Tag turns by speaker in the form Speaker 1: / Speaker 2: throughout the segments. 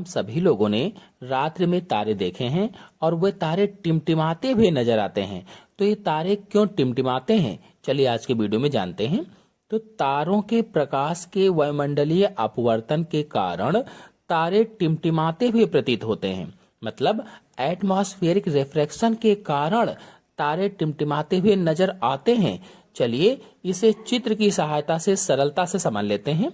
Speaker 1: हम सभी लोगों ने रात्रि में तारे देखे हैं और वे तारे टिमटिमाते हुए नजर आते हैं। तो ये तारे क्यों टिमटिमाते हैं, चलिए आज के वीडियो में जानते हैं। तो तारों के प्रकाश के वायुमंडलीय अपवर्तन के कारण तारे टिमटिमाते हुए प्रतीत होते हैं। मतलब एटमॉस्फेरिक रिफ्रैक्शन के कारण तारे टिमटिमाते हुए नजर आते हैं। चलिए इसे चित्र की सहायता से सरलता से समझ लेते हैं।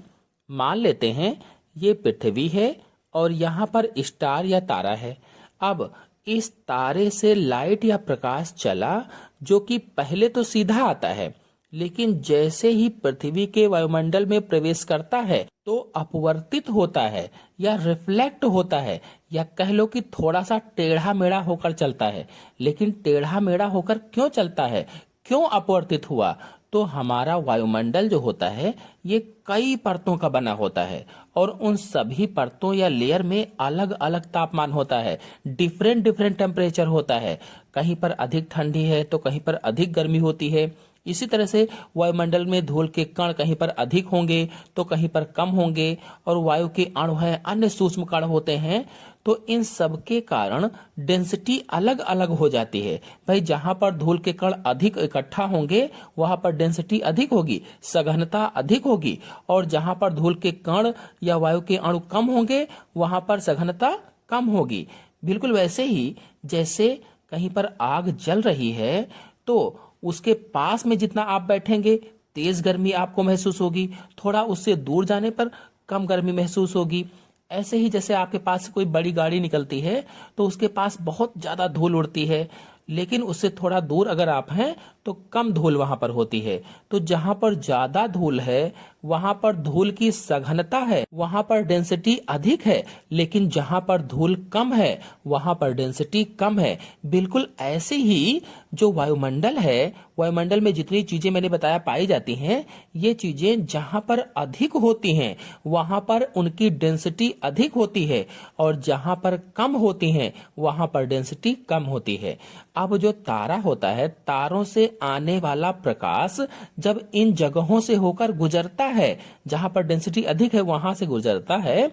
Speaker 1: मान लेते हैं ये पृथ्वी है और यहाँ पर स्टार या तारा है। अब इस तारे से लाइट या प्रकाश चला जो कि पहले तो सीधा आता है, लेकिन जैसे ही पृथ्वी के वायुमंडल में प्रवेश करता है तो अपवर्तित होता है या रिफ्लेक्ट होता है, या कह लो कि थोड़ा सा टेढ़ा मेढ़ा होकर चलता है। लेकिन टेढ़ा मेढ़ा होकर क्यों चलता है, क्यों अपवर्तित हुआ? तो हमारा वायुमंडल जो होता है ये कई परतों का बना होता है और उन सभी परतों या लेयर में अलग अलग तापमान होता है, डिफरेंट डिफरेंट टेम्परेचर होता है। कहीं पर अधिक ठंडी है तो कहीं पर अधिक गर्मी होती है। इसी तरह से वायुमंडल में धूल के कण कहीं पर अधिक होंगे तो कहीं पर कम होंगे, और वायु के अणु हैं, अन्य सूक्ष्म कण होते हैं। तो इन सब के कारण डेंसिटी अलग अलग हो जाती है। भाई जहां पर धूल के कण अधिक इकट्ठा होंगे वहां पर डेंसिटी अधिक होगी, सघनता अधिक होगी, और जहां पर धूल के कण या वायु के अणु कम होंगे वहां पर सघनता कम होगी। बिल्कुल वैसे ही जैसे कहीं पर आग जल रही है तो उसके पास में जितना आप बैठेंगे तेज गर्मी आपको महसूस होगी, थोड़ा उससे दूर जाने पर कम गर्मी महसूस होगी। ऐसे ही जैसे आपके पास से कोई बड़ी गाड़ी निकलती है तो उसके पास बहुत ज्यादा धूल उड़ती है, लेकिन उससे थोड़ा दूर अगर आप हैं तो कम धूल वहां पर होती है। तो जहां पर ज्यादा धूल है वहां पर धूल की सघनता है, वहां पर डेंसिटी अधिक है, लेकिन जहां पर धूल कम है वहां पर डेंसिटी कम है। बिल्कुल ऐसे ही जो वायुमंडल है, वायुमंडल में जितनी चीजें मैंने बताया पाई जाती हैं, ये चीजें जहां पर अधिक होती हैं वहां पर उनकी डेंसिटी अधिक होती है, और जहां पर कम होती हैं वहां पर डेंसिटी कम होती है। अब जो तारा होता है, तारों से आने वाला प्रकाश जब इन जगहों से होकर गुजरता है, जहां पर डेंसिटी अधिक है वहां से गुजरता है,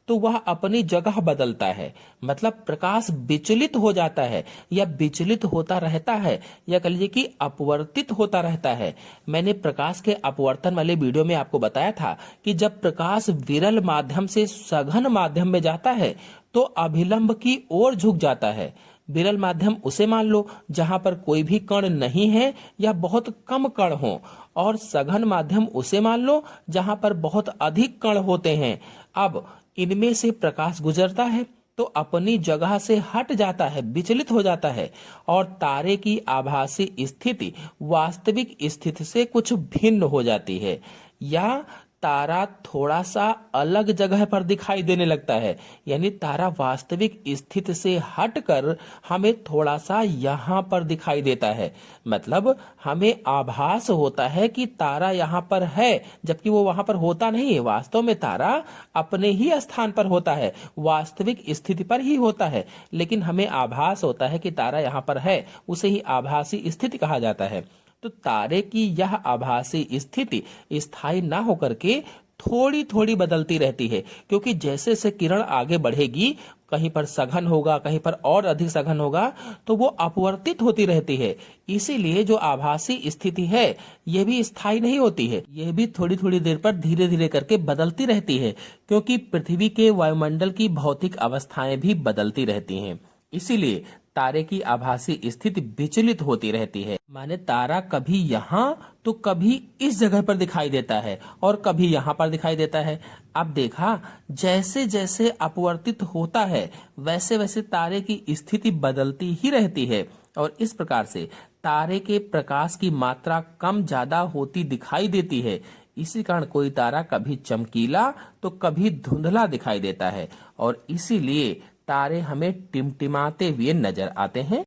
Speaker 1: तो वह अपनी जगह बदलता है। मतलब प्रकाश विचलित हो जाता है या विचलित होता रहता है, या कह लीजिए कि अपवर्तित होता रहता है। मैंने प्रकाश के अपवर्तन वाले वीडियो में आपको बताया था कि जब प्रकाश विरल माध्यम से सघन माध्यम में जाता है तो अभिलंब की ओर झुक जाता है। विरल माध्यम उसे मान लो जहां पर कोई भी कण नहीं है या बहुत कम कण हो, और सघन माध्यम उसे मान लो जहां पर बहुत अधिक कण होते हैं। अब इनमें से प्रकाश गुजरता है तो अपनी जगह से हट जाता है, विचलित हो जाता है, और तारे की आभासी स्थिति वास्तविक स्थिति से कुछ भिन्न हो जाती है, या तारा थोड़ा सा अलग जगह पर दिखाई देने लगता है। यानी तारा वास्तविक स्थिति से हटकर हमें थोड़ा सा यहाँ पर दिखाई देता है। मतलब हमें आभास होता है कि तारा यहाँ पर है, जबकि वो वहां पर होता नहीं है। वास्तव में तारा अपने ही स्थान पर होता है, वास्तविक स्थिति पर ही होता है, लेकिन हमें आभास होता है कि तारा यहाँ पर है। उसे ही आभासी स्थिति कहा जाता है। तो तारे की यह आभासी स्थिति स्थायी ना होकर के थोड़ी थोड़ी बदलती रहती है, क्योंकि जैसे से किरण आगे बढ़ेगी, कहीं पर सघन होगा, कहीं पर और अधिक सघन होगा, तो वो अपवर्तित होती रहती है। इसीलिए जो आभासी स्थिति है ये भी स्थायी नहीं होती है, यह भी थोड़ी थोड़ी देर पर धीरे धीरे करके बदलती रहती है, क्योंकि पृथ्वी के वायुमंडल की भौतिक अवस्थाएं भी बदलती रहती हैं। इसीलिए तारे की आभासी स्थिति विचलित होती रहती है। माने तारा कभी यहाँ तो कभी इस जगह पर दिखाई देता है और कभी यहाँ पर दिखाई देता है। अब देखा, जैसे जैसे अपवर्तित होता है वैसे वैसे तारे की स्थिति बदलती ही रहती है, और इस प्रकार से तारे के प्रकाश की मात्रा कम ज्यादा होती दिखाई देती है। इसी कारण कोई तारा कभी चमकीला तो कभी धुंधला दिखाई देता है, और इसीलिए तारे हमें टिमटिमाते हुए नजर आते हैं।